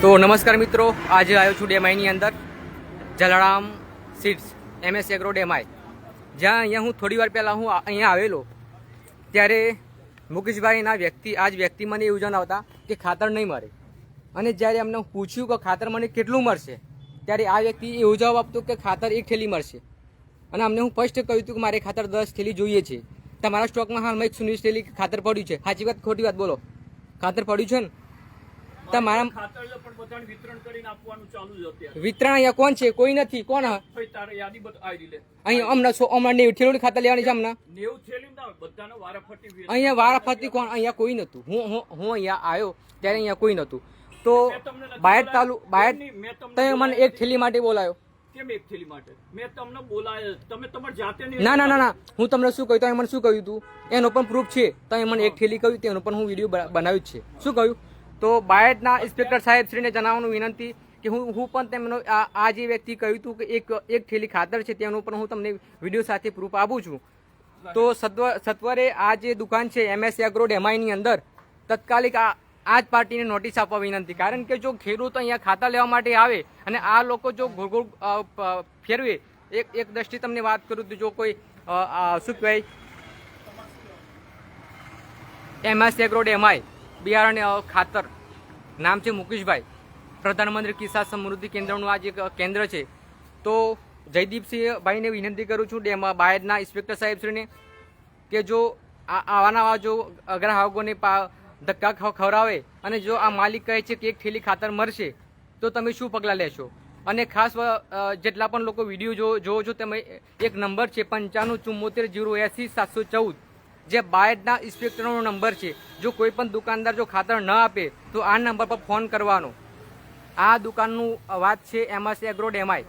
તો નમસ્કાર મિત્રો, આજે આવ્યો છું ડેમાઈની અંદર Jalaram seeds MS agro Demai, જ્યાં અહીંયા હું થોડી વાર પહેલાં હું અહીંયા આવેલો ત્યારે મુકેશભાઈના વ્યક્તિ મને એવું જણાવતા કે ખાતર નહીં મળે, અને જ્યારે એમને પૂછ્યું કે ખાતર મને કેટલું મળશે ત્યારે આ વ્યક્તિ એવું જવાબ આપતો કે ખાતર 1 થેલી મળશે, અને અમને હું ફર્સ્ટ કહ્યું હતું કે મારે ખાતર 10 થેલી જોઈએ છે. તમારા સ્ટોકમાં હાલમાં 120 થેલી ખાતર પડ્યું છે. સાચી વાત ખોટી વાત બોલો? ખાતર પડ્યું છે ને? વિતરણ અહીંયા કોણ છે? કોઈ નથી. કોણ? અહીંયા હમણાં 90 થેલી ખાતર લેવાની છે. હમણાં અહીંયા વારાફરતી કોણ? અહીંયા કોઈ નતું. હું અહીંયા આવ્યો ત્યારે અહીંયા કોઈ નતું. તો બાયડ તમે મને 1 થેલી માટે બોલાયો. ના, હું તમને શું કહ્યું? તમે મને શું કહ્યું હતું? એનો પણ પ્રૂફ છે. તમે મને 1 થેલી કહ્યું, તેનો પણ હું વિડીયો બનાવ્યું છે. શું કહ્યું? તો બાયડના ઇન્સ્પેક્ટર સાહેબ શ્રીને જણાવવાનું વિનંતી કે હું પણ તેમનો આ જે વ્યક્તિ કહ્યું હતું કે એક થેલી ખાતર છે તેનું પણ હું તમને વિડીયો સાથે પ્રૂફ આપું છું. તો સત્વરે આ જે દુકાન છે MS એગ્રો ડેમાઈની અંદર તાત્કાલિક આ જ પાર્ટીને નોટિસ આપવા વિનંતી. કારણ કે જો ખેડૂત અહીંયા ખાતર લેવા માટે આવે અને આ લોકો જો ગોળ ગોળ ફેરવે, એક દ્રષ્ટિ તમને વાત કરું તો જો કોઈ શું કહેવાય MS એગ્રો ડેમાઈ બિયારણ ખાતર, નામ છે મુકેશભાઈ, પ્રધાનમંત્રી કિસાન સમૃદ્ધિ કેન્દ્રનું આ જે કેન્દ્ર છે. તો જયદીપસિંહ ભાઈને વિનંતી કરું છું બાયડના ઇન્સ્પેક્ટર સાહેબશ્રીને કે જો આવા જો ગ્રાહકોને ધક્કા ખવડાવે અને જો આ માલિક કહે છે કે 1 થેલી ખાતર મળશે તો તમે શું પગલાં લેશો? અને ખાસ જેટલા પણ લોકો વિડીયો જોવો છો તમે, એક નંબર છે 9574080714, જે બાયડના ઇન્સ્પેક્ટરનો નંબર છે. જો કોઈ પણ દુકાનદાર જો ખાતર ન આપે તો આ નંબર પર ફોન કરવાનો. આ દુકાનનું વાત છે MS એગ્રો ડેમાઈ,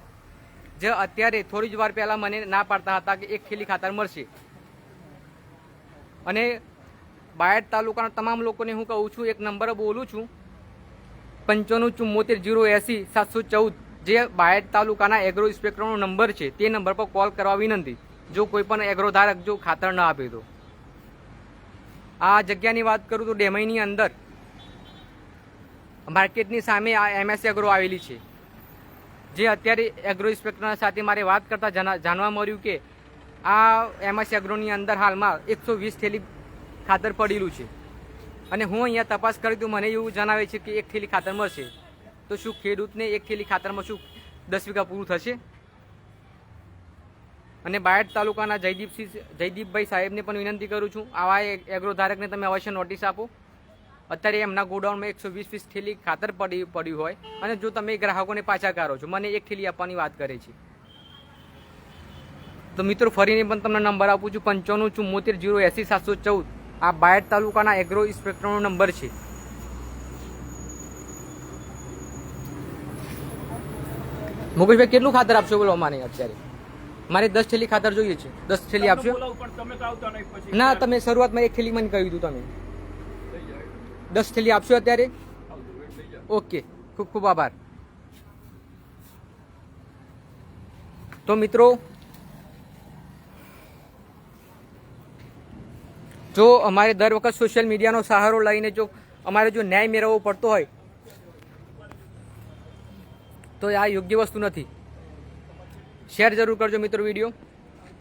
જે અત્યારે થોડી જ વાર પહેલાં મને ના પાડતા હતા કે 1 થેલી ખાતર મળશે. અને બાયડ તાલુકાના તમામ લોકોને હું કહું છું, એક નંબર બોલું છું 9574080714, જે બાયડ તાલુકાના એગ્રો ઇન્સ્પેક્ટરનો નંબર છે. તે નંબર પર કોલ કરવા વિનંતી જો કોઈ પણ એગ્રો ધારક જો ખાતર ન આપે તો. આ જગ્યાની વાત કરું તો ડેમાઈની અંદર માર્કેટની સામે આ MS એગ્રો આવેલી છે, જે અત્યારે એગ્રો ઇન્સ્પેક્ટર સાથે મારે વાત કરતા જાણવા મળ્યું કે આ MS એગ્રોની અંદર હાલમાં 120 થેલી ખાતર પડેલું છે. અને હું અહીંયા તપાસ કરી તો મને એવું જણાવે છે કે 1 થેલી ખાતર મળશે. તો શું ખેડૂતને 1 થેલી ખાતરમાં શું 10 વીઘા પૂરું થશે? અને બાયડ તાલુકાના જયદીપભાઈ સાહેબને પણ વિનંતી કરું છું, આવા એગ્રો ધારકને તમે અવશ્ય નોટિસ આપો. અત્યારે એમના ગોડાઉનમાં 120 થેલી ખાતર પડ્યું હોય અને જો તમે ગ્રાહકોને પાછા કાઢો છો, મને 1 થેલી આપવાની વાત કરે છે. તો મિત્રો ફરીને પણ તમને નંબર આપું છું 9574080714, આ બાયડ તાલુકાના એગ્રો ઇન્સ્પેક્ટરનો નંબર છે. મુકેશભાઈ કેટલું ખાતર આપશો બોલો? મારે અત્યારે મારે 10 થેલી ખાતર જોઈએ છે. 10 થેલી આપશો? ના, તમે શરૂઆતમાં 1 થેલી મને કહ્યું હતું. તમે 10 થેલી આપશો અત્યારે? ઓકે, ખૂબ ખૂબ આભાર. તો મિત્રો, જો અમારે દર વખત સોશિયલ મીડિયાનો સહારો લઈને જો અમારે જો ન્યાય મેળવવો પડતો હોય તો આ યોગ્ય વસ્તુ નથી. શેર જરૂર કરજો મિત્રો વિડીયો.